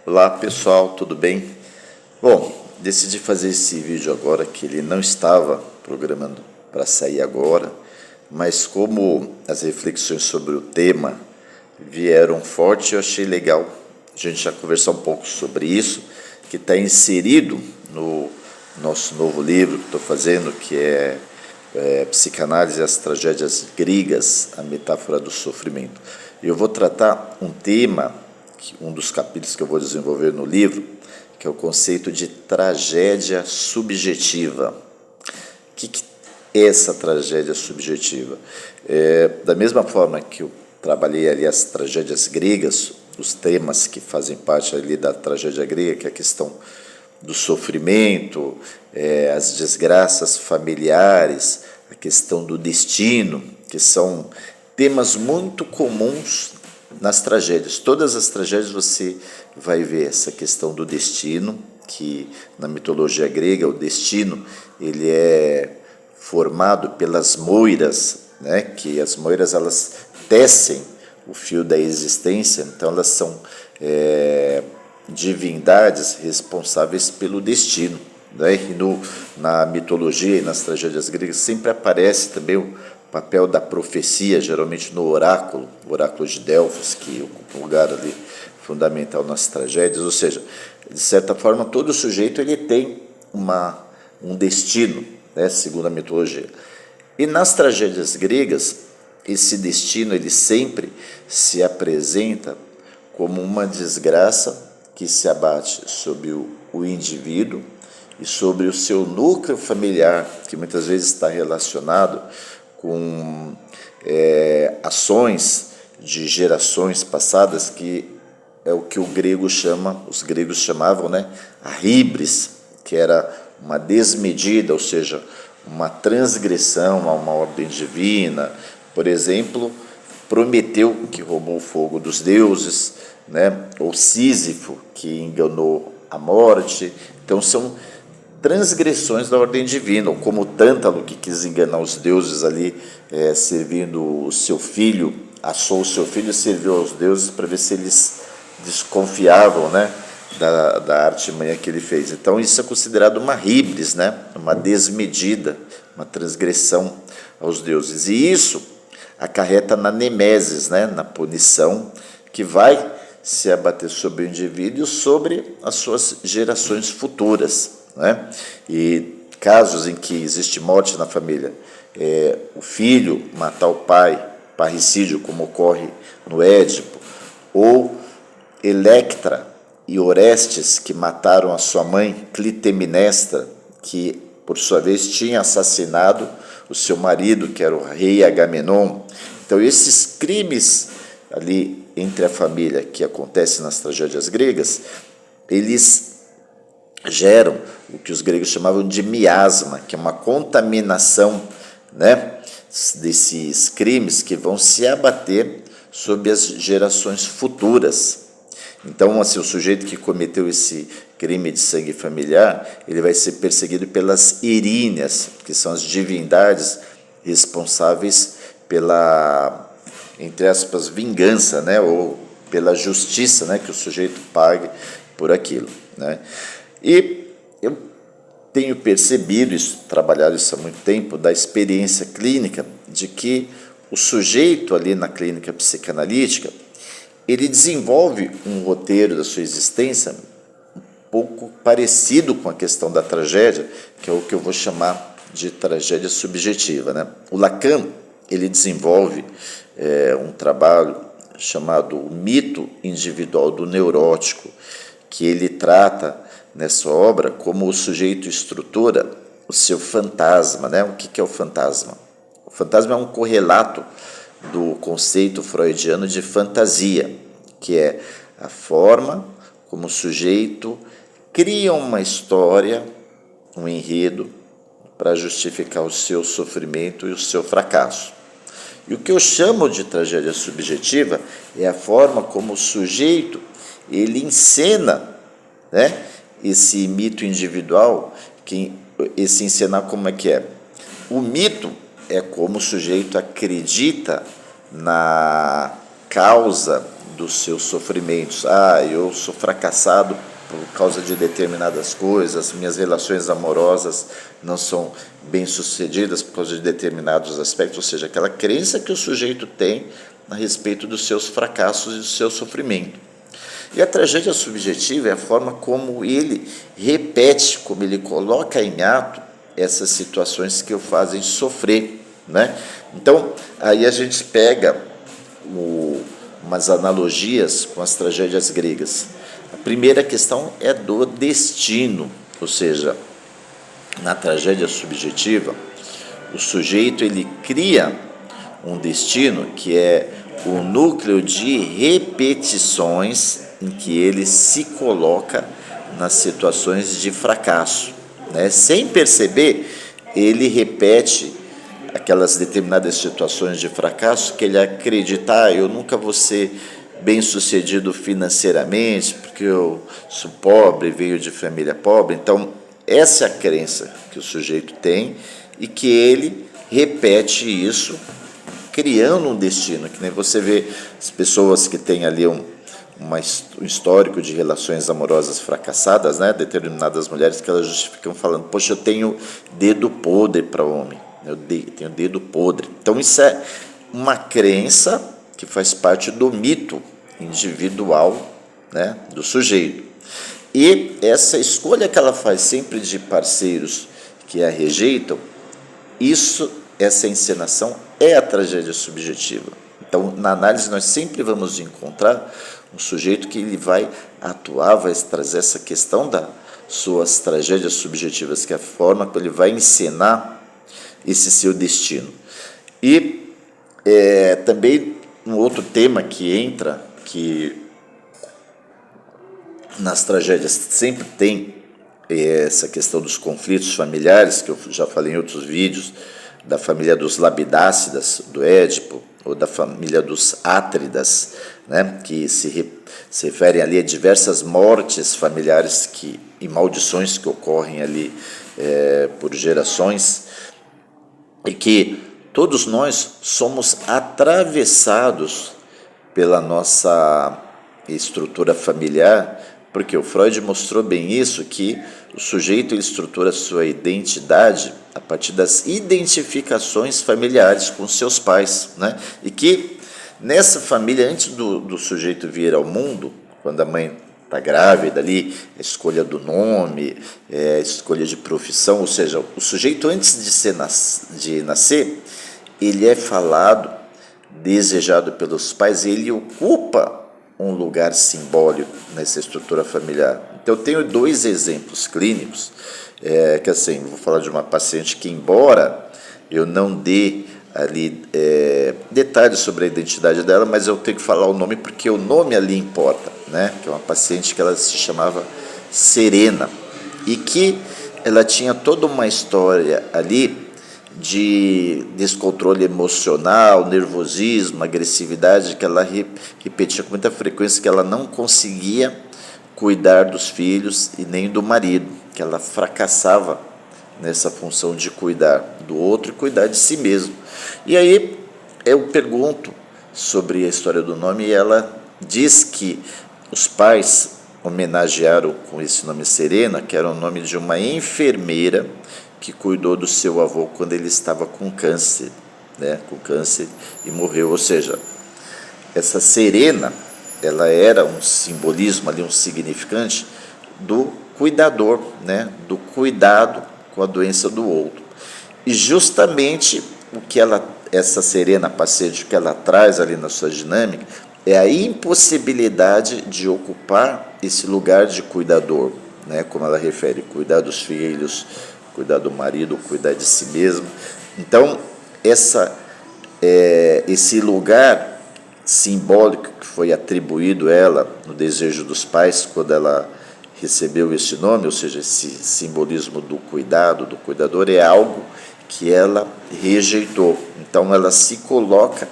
Olá pessoal, tudo bem? Bom, decidi fazer esse vídeo agora que ele não estava programando para sair agora, mas como as reflexões sobre o tema vieram forte, eu achei legal a gente já conversar um pouco sobre isso, que está inserido no nosso novo livro que estou fazendo, que é Psicanálise e as Tragédias Gregas, a Metáfora do Sofrimento. Eu vou tratar um tema, um dos capítulos que eu vou desenvolver no livro, que é o conceito de tragédia subjetiva. O que é essa tragédia subjetiva? Da mesma forma que eu trabalhei ali as tragédias gregas, os temas que fazem parte ali da tragédia grega, que é a questão do sofrimento, as desgraças familiares, a questão do destino, que são temas muito comuns nas tragédias. Todas as tragédias você vai ver essa questão do destino, que na mitologia grega o destino ele é formado pelas moiras, né? Que as moiras elas tecem o fio da existência, então elas são divindades responsáveis pelo destino. Né? E na mitologia e nas tragédias gregas sempre aparece também o papel da profecia, geralmente no oráculo, o oráculo de Delfos, que ocupa um lugar ali fundamental nas tragédias, ou seja, de certa forma todo sujeito ele tem um destino, né, segundo a mitologia. E nas tragédias gregas, esse destino ele sempre se apresenta como uma desgraça que se abate sobre o indivíduo e sobre o seu núcleo familiar, que muitas vezes está relacionado com ações de gerações passadas, que é o que os gregos chamavam, né, a híbris, que era uma desmedida, ou seja, uma transgressão a uma ordem divina. Por exemplo, Prometeu, que roubou o fogo dos deuses, né, ou Sísifo, que enganou a morte. Então são transgressões da ordem divina, ou como Tântalo, que quis enganar os deuses ali, servindo o seu filho, assou o seu filho e serviu aos deuses para ver se eles desconfiavam, né, da artimanha que ele fez. Então isso é considerado uma híbris, né, uma desmedida, uma transgressão aos deuses. E isso acarreta na nemesis, né, na punição que vai se abater sobre o indivíduo e sobre as suas gerações futuras. Né? E casos em que existe morte na família, o filho matar o pai, parricídio, como ocorre no Édipo, ou Electra e Orestes, que mataram a sua mãe, Clitemnestra, que, por sua vez, tinha assassinado o seu marido, que era o rei Agamenon. Então, esses crimes ali entre a família que acontecem nas tragédias gregas, eles geram o que os gregos chamavam de miasma, que é uma contaminação, né, desses crimes que vão se abater sobre as gerações futuras. Então, assim, o sujeito que cometeu esse crime de sangue familiar, ele vai ser perseguido pelas eríneas, que são as divindades responsáveis pela, entre aspas, vingança, né, ou pela justiça, né, que o sujeito pague por aquilo, né. E eu tenho percebido isso, trabalhado isso há muito tempo, da experiência clínica, de que o sujeito ali na clínica psicanalítica, ele desenvolve um roteiro da sua existência um pouco parecido com a questão da tragédia, que é o que eu vou chamar de tragédia subjetiva. Né? O Lacan, ele desenvolve um trabalho chamado O Mito Individual do Neurótico, que ele trata nessa obra como o sujeito estrutura o seu fantasma. Né? O que é o fantasma? O fantasma é um correlato do conceito freudiano de fantasia, que é a forma como o sujeito cria uma história, um enredo, para justificar o seu sofrimento e o seu fracasso. E o que eu chamo de tragédia subjetiva é a forma como o sujeito ele encena, né, esse mito individual, esse encenar como é que é? O mito é como o sujeito acredita na causa dos seus sofrimentos. Ah, eu sou fracassado por causa de determinadas coisas, minhas relações amorosas não são bem-sucedidas por causa de determinados aspectos, ou seja, aquela crença que o sujeito tem a respeito dos seus fracassos e do seu sofrimento. E a tragédia subjetiva é a forma como ele repete, como ele coloca em ato essas situações que o fazem sofrer, né? Então, aí a gente pega umas analogias com as tragédias gregas. A primeira questão é do destino, ou seja, na tragédia subjetiva, o sujeito ele cria um destino que é o núcleo de repetições em que ele se coloca nas situações de fracasso, né? Sem perceber, ele repete aquelas determinadas situações de fracasso que ele acredita, eu nunca vou ser bem-sucedido financeiramente, porque eu sou pobre, venho de família pobre. Então, essa é a crença que o sujeito tem e que ele repete isso, criando um destino, que nem você vê as pessoas que têm ali um histórico de relações amorosas fracassadas, né? Determinadas mulheres que elas justificam falando, poxa, eu tenho dedo podre para homem, eu tenho dedo podre. Então isso é uma crença que faz parte do mito individual, né, do sujeito. E essa escolha que ela faz sempre de parceiros que a rejeitam, essa encenação é a tragédia subjetiva. Então, na análise, nós sempre vamos encontrar um sujeito que ele vai atuar, vai trazer essa questão das suas tragédias subjetivas, que é a forma como ele vai encenar esse seu destino. E também um outro tema que entra, que nas tragédias sempre tem essa questão dos conflitos familiares, que eu já falei em outros vídeos, da família dos Labidácidas, do Édipo, ou da família dos Átridas, né, que se referem ali a diversas mortes familiares e maldições que ocorrem ali por gerações, e que todos nós somos atravessados pela nossa estrutura familiar, porque o Freud mostrou bem isso, que o sujeito ele estrutura a sua identidade a partir das identificações familiares com seus pais, né? E que nessa família, antes do sujeito vir ao mundo, quando a mãe está grávida ali, a escolha do nome, a escolha de profissão, ou seja, o sujeito antes de nascer, ele é falado, desejado pelos pais, ele ocupa um lugar simbólico nessa estrutura familiar. Então, eu tenho 2 exemplos clínicos, que assim, vou falar de uma paciente que, embora eu não dê ali detalhes sobre a identidade dela, mas eu tenho que falar o nome porque o nome ali importa, né? Que é uma paciente que ela se chamava Serena e que ela tinha toda uma história ali de descontrole emocional, nervosismo, agressividade, que ela repetia com muita frequência que ela não conseguia cuidar dos filhos e nem do marido, que ela fracassava nessa função de cuidar do outro e cuidar de si mesmo. E aí eu pergunto sobre a história do nome e ela diz que os pais homenagearam com esse nome Serena, que era o nome de uma enfermeira que cuidou do seu avô quando ele estava com câncer, né, com câncer e morreu. Ou seja, essa Serena, ela era um simbolismo ali, um significante do cuidador, né, do cuidado com a doença do outro. E justamente o que essa Serena paciente, que ela traz ali na sua dinâmica, é a impossibilidade de ocupar esse lugar de cuidador, né, como ela refere, cuidar dos filhos, cuidar do marido, cuidar de si mesmo. Então, esse lugar simbólico que foi atribuído a ela no desejo dos pais, quando ela recebeu esse nome, ou seja, esse simbolismo do cuidado, do cuidador, é algo que ela rejeitou. Então, ela se coloca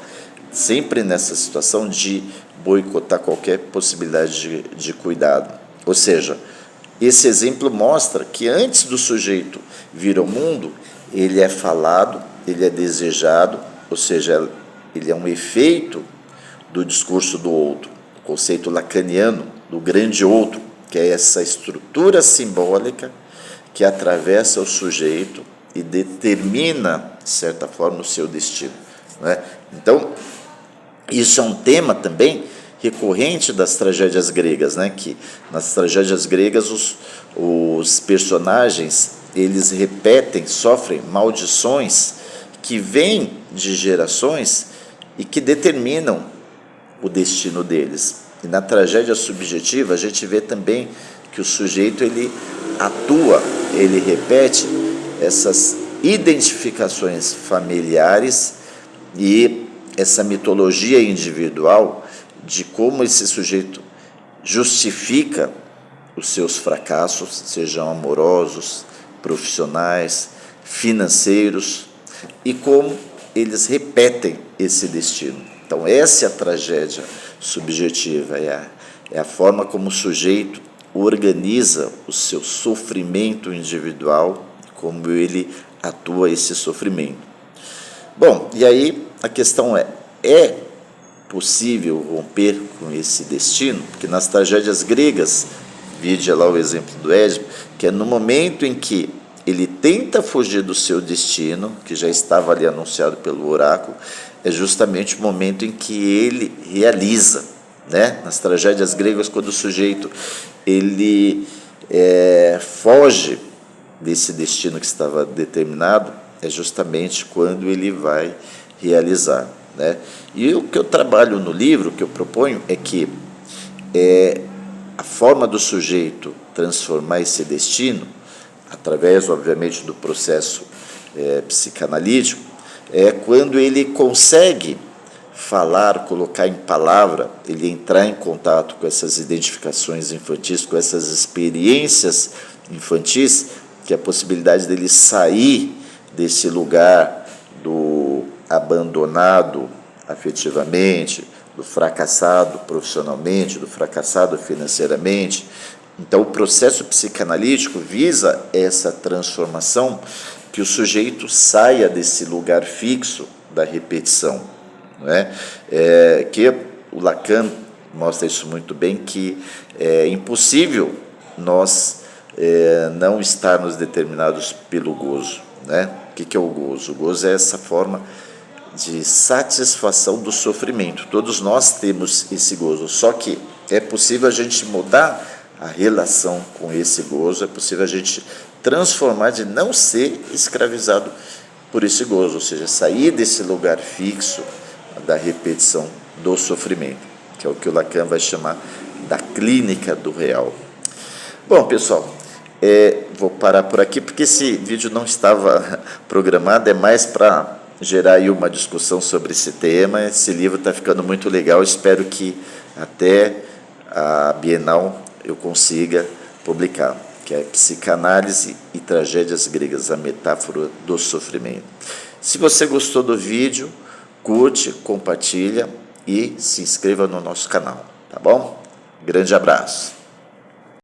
sempre nessa situação de boicotar qualquer possibilidade de cuidado. Ou seja, esse exemplo mostra que antes do sujeito vir ao mundo, ele é falado, ele é desejado, ou seja, ele é um efeito do discurso do outro. conceito lacaniano do grande outro, que é essa estrutura simbólica que atravessa o sujeito e determina, de certa forma, o seu destino. Né? Então, isso é um tema também recorrente das tragédias gregas, né? Que nas tragédias gregas os personagens eles repetem, sofrem maldições que vêm de gerações e que determinam o destino deles. E na tragédia subjetiva a gente vê também que o sujeito ele atua, ele repete essas identificações familiares e essa mitologia individual de como esse sujeito justifica os seus fracassos, sejam amorosos, profissionais, financeiros, e como eles repetem esse destino. Então, essa é a tragédia subjetiva, é a forma como o sujeito organiza o seu sofrimento individual, como ele atua esse sofrimento. Bom, e aí a questão é possível romper com esse destino? Porque nas tragédias gregas, vide lá o exemplo do Édipo, que é no momento em que ele tenta fugir do seu destino, que já estava ali anunciado pelo oráculo, é justamente o momento em que ele realiza, né? Nas tragédias gregas, quando o sujeito ele foge desse destino que estava determinado, é justamente quando ele vai realizar. Né? E o que eu trabalho no livro, o que eu proponho, é que a forma do sujeito transformar esse destino, através, obviamente, do processo psicanalítico, é quando ele consegue falar, colocar em palavra, ele entrar em contato com essas identificações infantis, com essas experiências infantis, que é a possibilidade dele sair desse lugar do abandonado afetivamente, do fracassado profissionalmente, do fracassado financeiramente. Então, o processo psicanalítico visa essa transformação, que o sujeito saia desse lugar fixo da repetição. Não é? Que o Lacan mostra isso muito bem, que é impossível nós não estarmos determinados pelo gozo. Né? O que é o gozo? O gozo é essa forma de satisfação do sofrimento. Todos nós temos esse gozo, só que é possível a gente mudar a relação com esse gozo, é possível a gente transformar, de não ser escravizado por esse gozo, ou seja, sair desse lugar fixo da repetição do sofrimento, que é o que o Lacan vai chamar da clínica do real. Bom, pessoal, vou parar por aqui, porque esse vídeo não estava programado, é mais para gerar aí uma discussão sobre esse tema. Esse livro está ficando muito legal, espero que até a Bienal eu consiga publicar, que é Psicanálise e Tragédias Gregas, a metáfora do sofrimento. Se você gostou do vídeo, curte, compartilha e se inscreva no nosso canal, tá bom? Grande abraço!